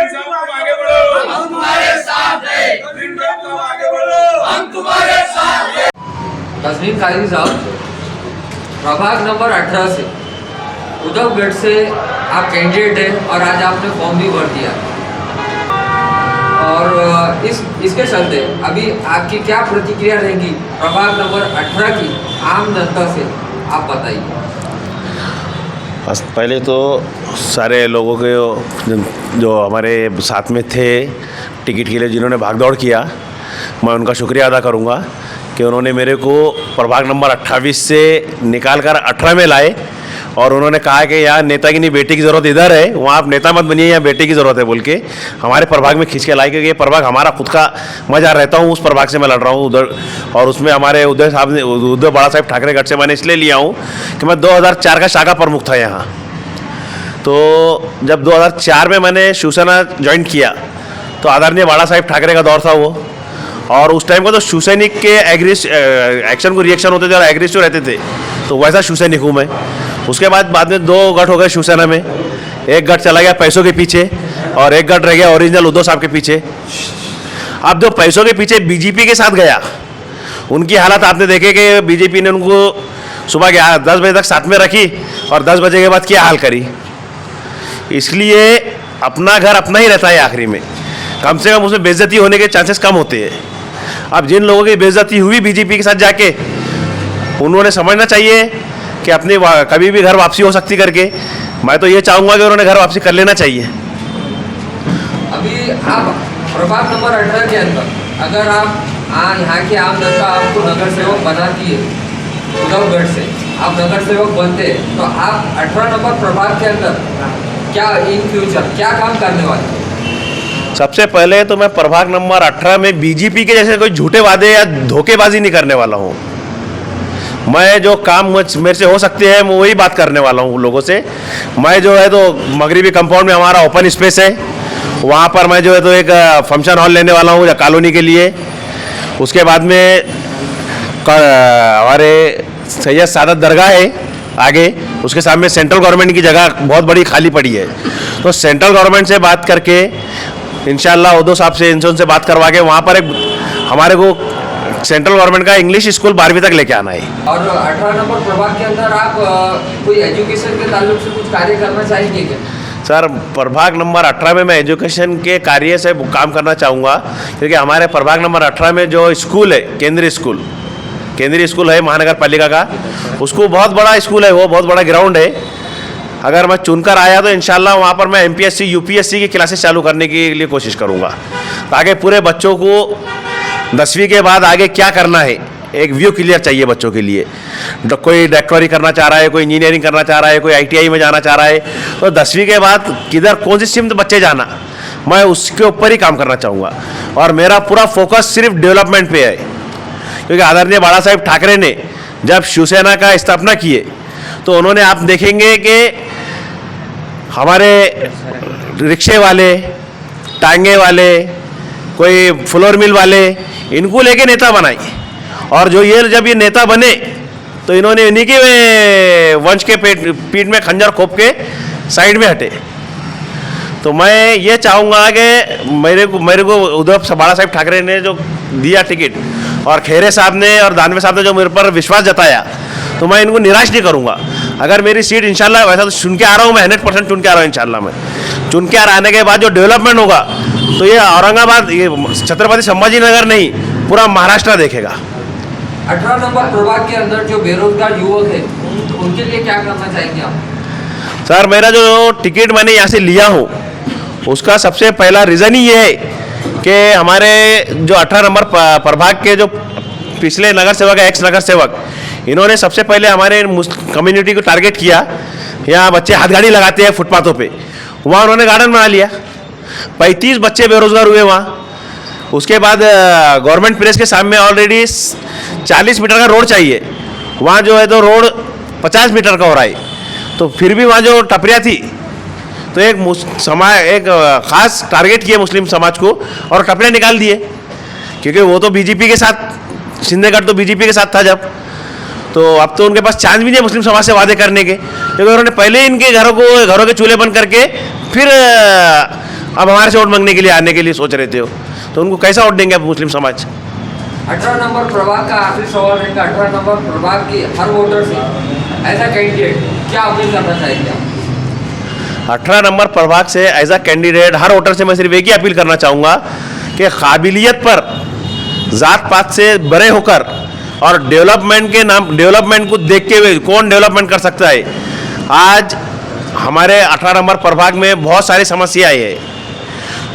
साहब तुम आगे बढ़ो, हम तुम्हारे साथ हैं। तस्लीम साहब तुम आगे बढ़ो, हम तुम्हारे साथ हैं। तस्लीम काजी साहब, प्रभाग नंबर 18 से उद्धवगढ़ से आप कैंडिडेट हैं और आज आपने फॉर्म भी भर दिया और इसके चलते अभी आपकी क्या प्रतिक्रिया रहेगी प्रभाग नंबर 18 की आम जनता से, आप बताइए। पहले तो सारे लोगों के जो हमारे साथ में थे टिकट के लिए जिन्होंने भागदौड़ किया, मैं उनका शुक्रिया अदा करूंगा कि उन्होंने मेरे को प्रभाग नंबर 28 से निकाल कर 18 में लाए और उन्होंने कहा कि यहाँ नेता की नहीं बेटी की ज़रूरत इधर है, वहाँ आप नेता मत बनिए, यहाँ बेटी की ज़रूरत है बोल के हमारे प्रभाग में खींच के लाए, क्योंकि ये प्रभाग हमारा खुद का मजा रहता हूँ, उस प्रभाग से मैं लड़ रहा हूँ उधर। और उसमें हमारे उद्धव बाला साहब ठाकरे गढ़ से मैंने इसलिए लिया हूँ कि मैं 2004 का शाखा प्रमुख था यहाँ। तो जब 2004 में मैंने शिवसेना ज्वाइन किया तो आदरणीय बाला साहब ठाकरे का दौर था वो, और उस टाइम का तो शिवसैनिक के एक्शन को रिएक्शन होते थे और एग्रेसिव रहते थे, तो वैसा शिवसैनिक हूँ मैं। उसके बाद में 2 गठ हो गए शिवसेना में, एक गठ चला गया पैसों के पीछे और एक गठ रह गया ओरिजिनल उद्धव साहब के पीछे। अब जो पैसों के पीछे बीजेपी के साथ गया, उनकी हालत आपने देखे कि बीजेपी ने उनको सुबह 10 बजे तक साथ में रखी और 10 बजे के बाद क्या हाल करी। इसलिए अपना घर अपना ही रहता है आखिरी में, कम से कम उसमें बेइज्जती होने के चांसेस कम होते हैं। अब जिन लोगों की बेइज्जती हुई बीजेपी के साथ जाके, उन्होंने समझना चाहिए कि अपनी कभी भी घर वापसी हो सकती करके। मैं तो ये चाहूँगा कि उन्होंने घर वापसी कर लेना चाहिए। अभी आप प्रभाग नंबर 18 के अंदर अगर आप यहाँ के आम जनता आपको नगर सेवक बनाती है, उद्धवगढ़ से आप नगर सेवक बनते हैं, तो आप 18 नंबर प्रभाग के अंदर क्या इन फ्यूचर क्या काम करने वाले? सबसे पहले तो मैं प्रभाग नंबर 18 में बीजेपी के जैसे कोई झूठे वादे या धोखेबाजी नहीं करने वाला हूँ। मैं जो काम मेरे से हो सकते हैं मैं वही बात करने वाला हूँ लोगों से। मैं जो है तो मगरबी कंपाउंड में हमारा ओपन स्पेस है, वहाँ पर मैं जो है तो एक फंक्शन हॉल लेने वाला हूँ कॉलोनी के लिए। उसके बाद में हमारे सैयद सादत दरगाह है आगे, उसके सामने सेंट्रल गवर्नमेंट की जगह बहुत बड़ी खाली पड़ी है, तो सेंट्रल गवर्नमेंट से बात करके इंशाल्लाह उद्धव साहब से इनसे बात करवा के वहाँ पर एक हमारे को सेंट्रल गवर्नमेंट का इंग्लिश स्कूल 12वीं तक लेके आना है। और 18 नंबर प्रभाग के अंदर आप कोई एजुकेशन के ताल्लुक से कुछ कार्य करना चाहेंगे क्या? सर, प्रभाग नंबर 18 में मैं एजुकेशन के कार्य से काम करना चाहूँगा, क्योंकि हमारे प्रभाग नंबर 18 में जो स्कूल है केंद्रीय स्कूल है महानगर पालिका का, उसको बहुत बड़ा स्कूल है, वो बहुत बड़ा ग्राउंड है। अगर मैं चुनकर आया तो इंशाल्लाह वहाँ पर मैं MPSC UPSC की क्लासेस चालू करने के लिए कोशिश करूँगा, ताकि पूरे बच्चों को 10वीं के बाद आगे क्या करना है एक व्यू क्लियर चाहिए बच्चों के लिए। कोई डॉक्टरी करना चाह रहा है, कोई इंजीनियरिंग करना चाह रहा है, कोई ITI में जाना चाह रहा है, तो 10वीं के बाद किधर कौन सी स्ट्रीम बच्चे जाना, मैं उसके ऊपर ही काम करना चाहूँगा। और मेरा पूरा फोकस सिर्फ डेवलपमेंट पे है, क्योंकि आदरणीय बाला साहब ठाकरे ने जब शिवसेना का स्थापना किए तो उन्होंने, आप देखेंगे कि हमारे रिक्शे वाले, टांगे वाले, कोई फ्लोर मिल वाले, इनको लेके नेता बनाई। और जब ये नेता बने तो इन्होंने इन्हीं के वंश के पीठ में खंजर खोप के साइड में हटे। तो मैं ये चाहूँगा कि मेरे को उद्धव बाला साहब ठाकरे ने जो दिया टिकट, और खेरे साहब ने और दानवे साहब ने जो मेरे पर विश्वास जताया, तो मैं इनको निराश नहीं करूँगा। अगर मेरी सीट इंशाल्लाह, वैसा तो चुन के आ रहा हूँ मैं, 100% चुन के आ रहा हूँ इंशाल्लाह। मैं चुन के आने के बाद जो डेवलपमेंट होगा तो ये औरंगाबाद, ये छत्रपति संभाजी नगर नहीं, पूरा महाराष्ट्र देखेगा। 18 नंबर प्रभाग के अंदर जो बेरोजगार युवक है उनके लिए क्या करना चाहेंगे आप? सर, मेरा जो टिकट मैंने यहाँ से लिया हूँ उसका सबसे पहला रीज़न ही ये है कि हमारे जो 18 नंबर प्रभाग के जो पिछले नगर सेवक है, एक्स नगर सेवक, इन्होंने सबसे पहले हमारे कम्युनिटी को टारगेट किया। यहाँ बच्चे हाथ गाड़ी लगाते हैं फुटपाथों पे, वहाँ उन्होंने गार्डन बना लिया, 35 बच्चे बेरोजगार हुए वहाँ। उसके बाद गवर्नमेंट प्रेस के सामने ऑलरेडी 40 मीटर का रोड चाहिए, वहाँ जो है तो रोड 50 मीटर का हो रहा है। तो फिर भी वहाँ जो टपरिया थी तो एक खास टारगेट किए मुस्लिम समाज को और टपरिया निकाल दिए, क्योंकि वो तो बीजेपी के साथ, शिंदेगढ़ तो बीजेपी के साथ था जब, तो अब तो उनके पास चांस भी नहीं है मुस्लिम समाज से वादे करने के, क्योंकि उन्होंने पहले इनके घरों के चूल्हे बंद करके फिर अब हमारे से वोट मांगने के लिए आने के लिए सोच रहे थे हो, तो उनको कैसा वोट देंगे अब मुस्लिम समाज? 18 नंबर प्रभाग का आखिरी सवाल रहेगा। 18 नंबर प्रभाग की हर वोटर से ऐसा कैंडिडेट क्या अपील करना चाहेंगे आप? 18 नंबर प्रभाग से एज अ कैंडिडेट हर वोटर से मैं सिर्फ एक ही अपील करना चाहूँगा कि काबिलियत पर ज़ात पात से बड़े होकर और डेवलपमेंट को देखते हुए कौन डेवलपमेंट कर सकता है। आज हमारे 18 नंबर प्रभाग में बहुत सारी समस्याएं हैं।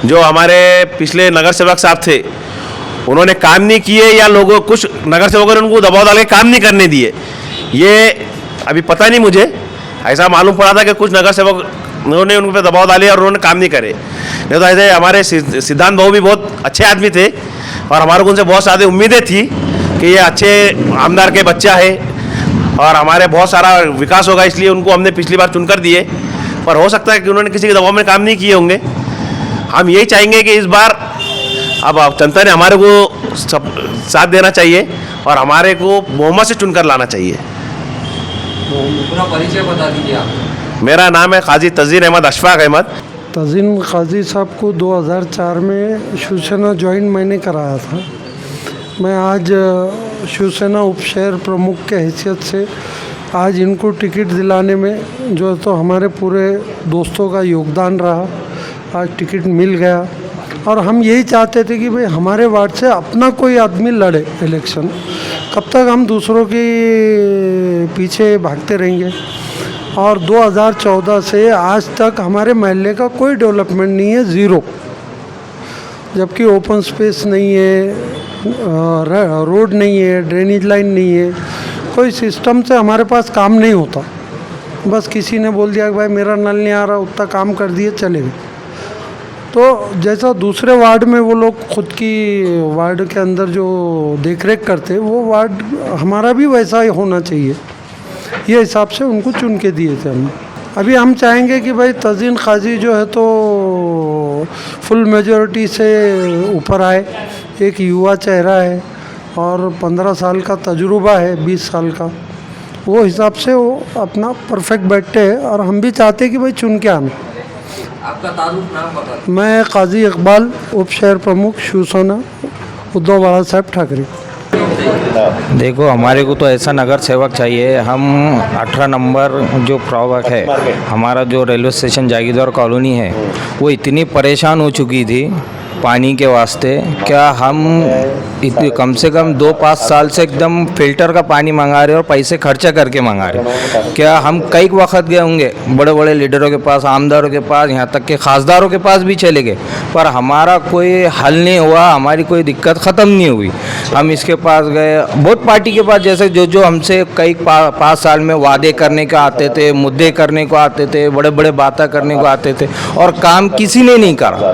जो हमारे पिछले नगर सेवक साहब थे उन्होंने काम नहीं किए, या लोगों कुछ नगर सेवकों ने उनको दबाव डाल के काम नहीं करने दिए, ये अभी पता नहीं मुझे। ऐसा मालूम पड़ा था कि कुछ नगर सेवक उन्होंने उन पर दबाव डाले और उन्होंने काम नहीं करे। नहीं तो ऐसे हमारे सिद्धांत बाबू भी बहुत अच्छे आदमी थे और हमारे को उनसे बहुत सारी उम्मीदें थी कि ये अच्छे आमदार के बच्चा है और हमारे बहुत सारा विकास होगा, इसलिए उनको हमने पिछली बार चुनकर दिए। पर हो सकता है कि उन्होंने किसी के दबाव में काम नहीं किए होंगे। हम यही चाहेंगे कि इस बार अब जनता ने हमारे को सब साथ देना चाहिए और हमारे को बहुमत से चुनकर लाना चाहिए। पूरा परिचय बता दीजिए आप। मेरा नाम है काजी तज़ीन अहमद अशफाक अहमद। तज़ीन काजी साहब को 2004 में शिवसेना ज्वाइन मैंने कराया था। मैं आज शिवसेना उपशहर प्रमुख के हैसियत से आज इनको टिकट दिलाने में जो तो हमारे पूरे दोस्तों का योगदान रहा, आज टिकट मिल गया। और हम यही चाहते थे कि भाई हमारे वार्ड से अपना कोई आदमी लड़े इलेक्शन, कब तक हम दूसरों के पीछे भागते रहेंगे। और 2014 से आज तक हमारे महल्ले का कोई डेवलपमेंट नहीं है, ज़ीरो। जबकि ओपन स्पेस नहीं है, रोड नहीं है, ड्रेनेज लाइन नहीं है, कोई सिस्टम से हमारे पास काम नहीं होता। बस किसी ने बोल दिया कि भाई मेरा नल नहीं आ रहा, उतना काम कर दिए चले गए। तो जैसा दूसरे वार्ड में वो लोग खुद की वार्ड के अंदर जो देखरेख करते, वो वार्ड हमारा भी वैसा ही होना चाहिए, ये हिसाब से उनको चुन के दिए थे हम। अभी हम चाहेंगे कि भाई तज़ीन काजी जो है तो फुल मेजॉरिटी से ऊपर आए। एक युवा चेहरा है और 15 साल का तजुर्बा है, 20 साल का, वो हिसाब से वो अपना परफेक्ट बैठते हैं। और हम भी चाहते हैं कि भाई चुन के आना। आपका तारुफ नाम बता दीजिए। मैं काजी इकबाल, उपशहर प्रमुख शिवसेना, उद्धव बाला साहब ठाकरे। देखो, हमारे को तो ऐसा नगर सेवक चाहिए। हम 18 नंबर जो प्रभाग है, हमारा जो रेलवे स्टेशन जागीरदार कॉलोनी है, वो इतनी परेशान हो चुकी थी पानी के वास्ते। क्या हम कम से कम 2-5 साल से एकदम फिल्टर का पानी मंगा रहे और पैसे खर्चा करके मंगा रहे। क्या हम कई वक्त गए होंगे बड़े बड़े लीडरों के पास, आमदारों के पास, यहाँ तक के खासदारों के पास भी चले गए, पर हमारा कोई हल नहीं हुआ, हमारी कोई दिक्कत ख़त्म नहीं हुई। हम इसके पास गए, बहुत पार्टी के पास, जैसे जो हमसे कई 5 साल में वादे करने को आते थे, मुद्दे करने को आते थे, बड़े बड़े बातें करने को आते थे, और काम किसी ने नहीं करा।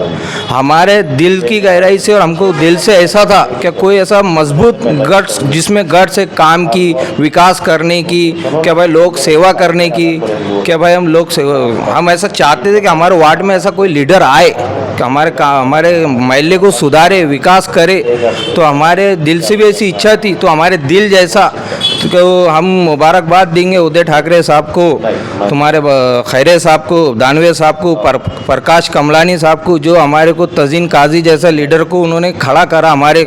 हमारे दिल की गहराई से और हमको दिल से ऐसा था कि कोई ऐसा मजबूत गट्स, जिसमें गट्स से काम की, विकास करने की, क्या भाई लोग सेवा करने की, क्या भाई हम ऐसा चाहते थे कि हमारे वार्ड में ऐसा कोई लीडर आए कि हमारे महल्ले को सुधारे, विकास करे। तो हमारे दिल से भी ऐसी इच्छा थी। तो हमारे दिल जैसा तो हम मुबारकबाद देंगे उदय ठाकरे साहब को, तुम्हारे खैरे साहब को, दानवे साहब को, प्रकाश कमलानी साहब को, जो हमारे को तज़ीन काजी जैसा लीडर को उन्होंने खड़ा करा हमारे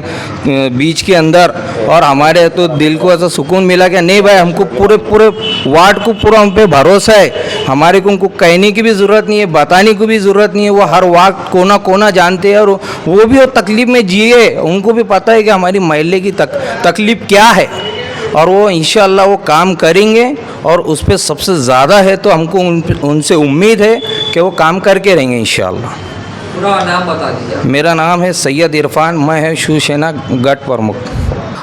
बीच के अंदर। और हमारे तो दिल को ऐसा सुकून मिला कि नहीं भाई, हमको पूरे वार्ड को पूरा हम पे भरोसा है। हमारे को उनको कहने की भी ज़रूरत नहीं है, बताने की भी ज़रूरत नहीं है। वो हर वार्ड कोना कोना जानते हैं और वो भी तकलीफ़ में जिए, उनको भी पता है कि हमारी महल्ले की तकलीफ़ क्या है। और वो इंशाअल्लाह वो काम करेंगे। और उस पर सबसे ज़्यादा है तो हमको उनसे उम्मीद है कि वो काम करके रहेंगे इंशाअल्लाह। पूरा नाम बता दीजिए। मेरा नाम है सैयद इरफान, मैं है शिवसेना गट प्रमुख।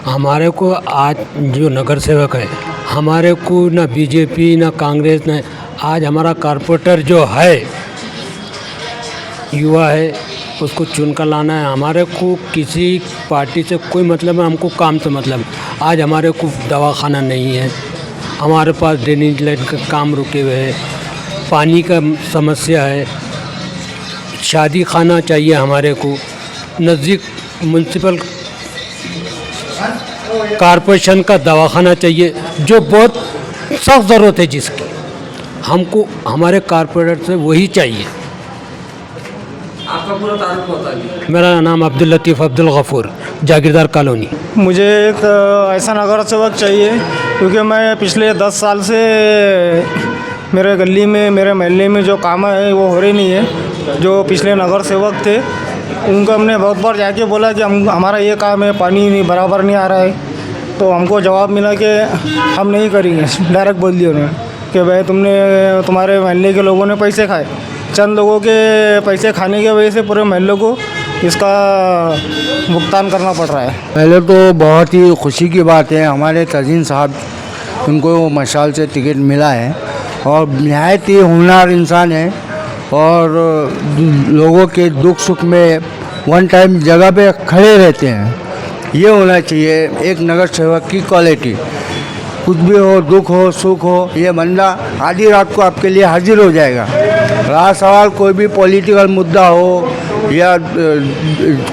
हमारे को आज जो नगर सेवक है, हमारे को ना बीजेपी ना कांग्रेस ना, आज हमारा कारपोरेटर जो है युवा है, उसको चुन कर लाना है। हमारे को किसी पार्टी से कोई मतलब है, हमको काम से मतलब है। आज हमारे को दवाखाना नहीं है, हमारे पास ड्रेनेज लाइन का काम रुके हुए है, पानी का समस्या है, शादी खाना चाहिए हमारे को, नज़दीक म्यूनसिपल कॉरपोरेशन का दवाखाना चाहिए, जो बहुत सख्त ज़रूरत है जिसकी। हमको हमारे कॉरपोरेटर से वही चाहिए। आपका पूरा तारुफ बता दीजिए। मेरा नाम अब्दुल लतीफ़ अब्दुल गफूर, जागीरदार कॉलोनी। मुझे एक ऐसा नगर सेवक चाहिए क्योंकि मैं पिछले 10 साल से मेरे गली में मेरे मोहल्ले में जो काम है वो हो रही नहीं है। जो पिछले नगर सेवक थे उनको हमने बहुत बार जाके बोला कि हमारा ये काम है, पानी नहीं बराबर नहीं आ रहा है, तो हमको जवाब मिला कि हम नहीं करेंगे। डायरेक्ट बोल दिया उन्होंने कि भाई तुम्हारे मोहल्ले के लोगों ने पैसे खाए, चंद लोगों के पैसे खाने की वजह से पूरे मोहल्ले को इसका भुगतान करना पड़ रहा है। पहले तो बहुत ही खुशी की बात है, हमारे तजीन साहब उनको मशाल से टिकट मिला है और नहायत ही होनहार इंसान है और लोगों के दुख सुख में वन टाइम जगह पे खड़े रहते हैं। ये होना चाहिए एक नगर सेवक की क्वालिटी। कुछ भी हो, दुख हो सुख हो, ये बंदा आधी रात को आपके लिए हाजिर हो जाएगा। रहा सवाल कोई भी पॉलिटिकल मुद्दा हो या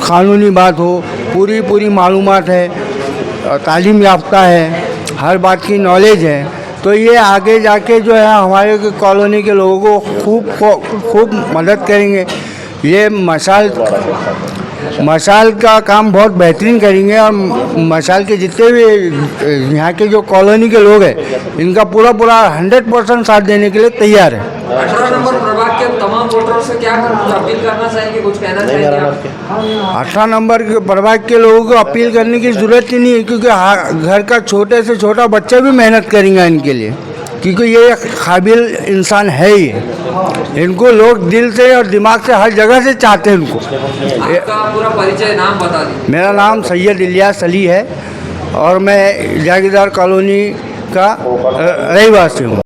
कानूनी बात हो, पूरी मालूमात है, तालीम याफ्ता है, हर बात की नॉलेज है, तो ये आगे जाके जो है हमारे कॉलोनी के लोगों को खूब मदद करेंगे। ये मशाल का काम बहुत बेहतरीन करेंगे और मशाल के जितने भी यहाँ के जो कॉलोनी के लोग हैं इनका पूरा 100% साथ देने के लिए तैयार है। 18 नंबर प्रभाग के तमाम वोटरों से क्या अपील करना चाहेंगे, कुछ कहना चाहेंगे आप? 18 नंबर के प्रभाग के लोगों को अपील करने की ज़रूरत ही नहीं है क्योंकि घर का छोटे से छोटा बच्चा भी मेहनत करेंगे इनके लिए, क्योंकि ये काबिल इंसान है ही। इनको लोग दिल से और दिमाग से हर जगह से चाहते हैं इनको। आपका पूरा परिचय, नाम बता दीजिए। मेरा नाम सैयद इलियास अली है और मैं जागीरदार कॉलोनी का रहवासी हूँ।